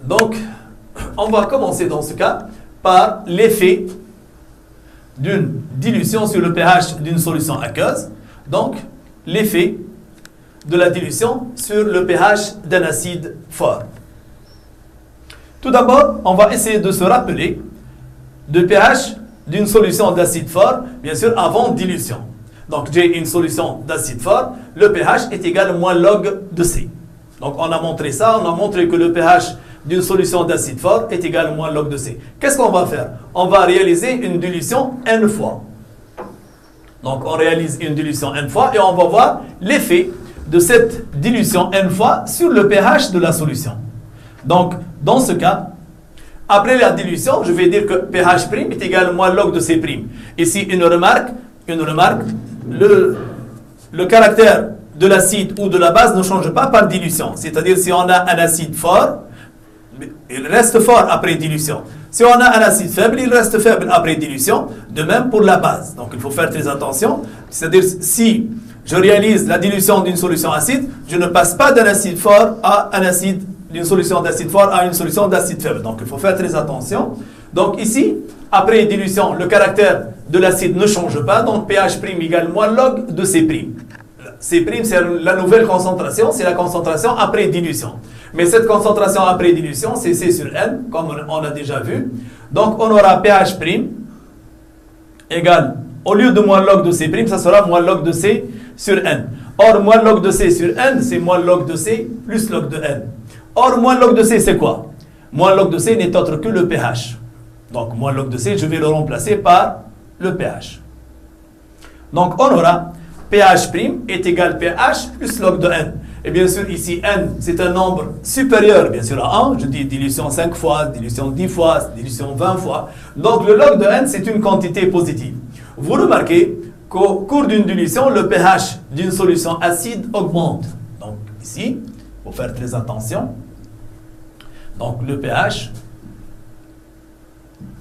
Donc, on va commencer dans ce cas par l'effet d'une dilution sur le pH d'une solution aqueuse. Donc, l'effet de la dilution sur le pH d'un acide fort. Tout d'abord, on va essayer de se rappeler le pH d'une solution d'acide fort, bien sûr, avant dilution. Donc, j'ai une solution d'acide fort, le pH est égal à moins log de C. Donc, on a montré ça, on a montré que le pH d'une solution d'acide fort est égal à moins log de C. Qu'est-ce qu'on va faire? On va réaliser une dilution n fois. Donc, on réalise une dilution n fois et on va voir l'effet de cette dilution n fois sur le pH de la solution. Donc, dans ce cas, après la dilution, je vais dire que pH' est égal à moins log de C'. Ici, une remarque, le caractère de l'acide ou de la base ne change pas par dilution. C'est-à-dire, si on a un acide fort, il reste fort après dilution. Si on a un acide faible, il reste faible après dilution. De même pour la base. Donc, il faut faire très attention. C'est-à-dire, si je réalise la dilution d'une solution acide, je ne passe pas d'un acide fort à un acide, d'une solution d'acide fort à une solution d'acide faible. Donc, il faut faire très attention. Donc, ici, après dilution, le caractère de l'acide ne change pas. Donc, pH' égale moins log de C'. C', c'est la nouvelle concentration, c'est la concentration après dilution. Mais cette concentration après dilution, c'est C sur N, comme on a déjà vu. Donc, on aura pH' égale, au lieu de moins log de C', ça sera moins log de C sur N. Or, moins log de C sur N, c'est moins log de C plus log de N. Or, moins log de C, c'est quoi? Moins log de C n'est autre que le pH. Donc, moins log de C, je vais le remplacer par le pH. Donc, on aura pH' est égal pH plus log de N. Et bien sûr, ici, N, c'est un nombre supérieur, bien sûr, à 1. Je dis dilution 5 fois, dilution 10 fois, dilution 20 fois. Donc, le log de N, c'est une quantité positive. Vous remarquez qu'au cours d'une dilution, le pH d'une solution acide augmente. Donc, ici, il faut faire très attention. Donc, le pH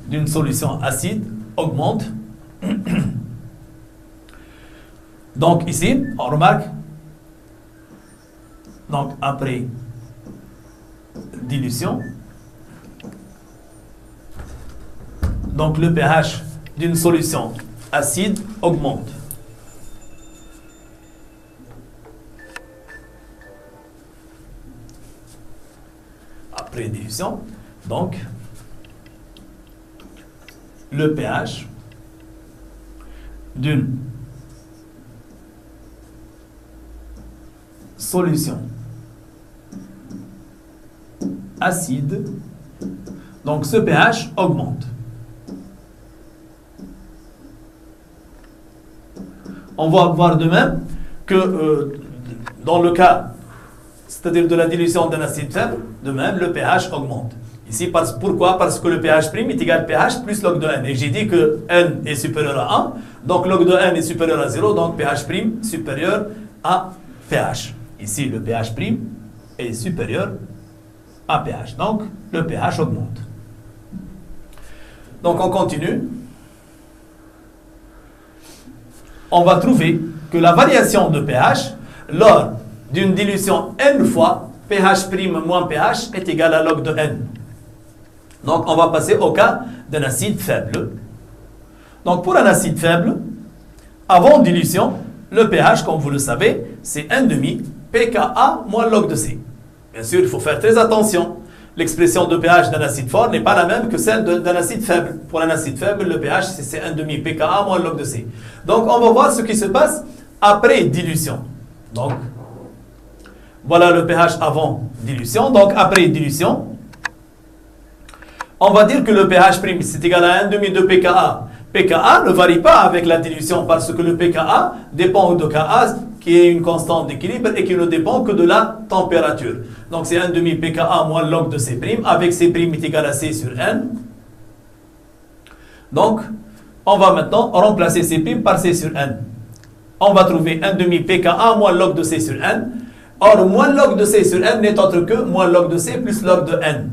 d'une solution acide augmente. Donc, ici, on remarque, donc après dilution, donc le pH d'une solution acide augmente. Après dilution, donc le pH d'une solution acide, donc ce pH augmente. On va voir de même que dans le cas, c'est-à-dire de la dilution d'un acide faible, de même le pH augmente. Ici, pourquoi? Parce que le pH' est égal à pH plus log de N. Et j'ai dit que N est supérieur à 1, donc log de N est supérieur à 0, donc pH' supérieur à pH. Ici, le pH' est supérieur à pH. Donc, le pH augmente. Donc, on continue. On va trouver que la variation de pH lors d'une dilution n fois, pH' moins pH est égal à log de N. Donc, on va passer au cas d'un acide faible. Donc, pour un acide faible, avant dilution, le pH, comme vous le savez, c'est 1,5 pKa moins log de C. Bien sûr, il faut faire très attention. L'expression de pH d'un acide fort n'est pas la même que celle d'un acide faible. Pour un acide faible, le pH, c'est 1,5 pKa moins log de C. Donc, on va voir ce qui se passe après dilution. Donc, voilà le pH avant dilution. Donc, après dilution, on va dire que le pH' c'est égal à 1,5 de pKa. pKa ne varie pas avec la dilution parce que le pKa dépend de Ka, qui est une constante d'équilibre et qui ne dépend que de la température. Donc, c'est 1,5 pKa moins log de C', avec C' est égal à C sur N. Donc, on va maintenant remplacer C' par C sur N. On va trouver 1,5 pKa moins log de C sur N. Or, moins log de C sur N n'est autre que moins log de C plus log de N.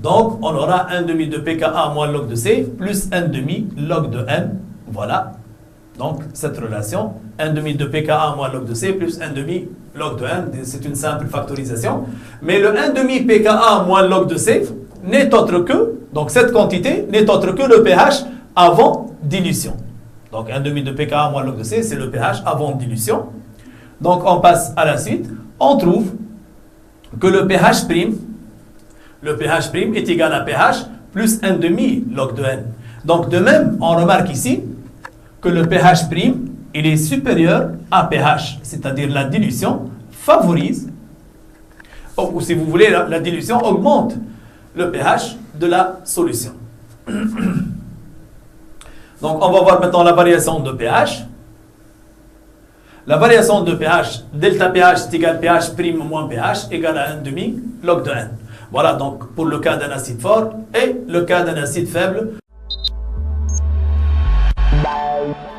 Donc, on aura 1,5 de pKa moins log de C plus 1,5 log de N. Voilà Donc, cette relation, 1 demi de pKa moins log de C plus 1 demi log de N, c'est une simple factorisation. Mais le 1 demi pKa moins log de C n'est autre que, donc cette quantité n'est autre que le pH avant dilution. Donc, 1 demi de pKa moins log de C, c'est le pH avant dilution. Donc, on passe à la suite. On trouve que le pH' est égal à pH plus 1 demi log de N. Donc, de même, on remarque ici que le pH', il est supérieur à pH, c'est-à-dire la dilution favorise, ou si vous voulez, la dilution augmente le pH de la solution. Donc, on va voir maintenant la variation de pH. La variation de pH, delta pH est égal à pH' moins pH égale à 1 demi log de N. Voilà donc pour le cas d'un acide fort et le cas d'un acide faible. Bye.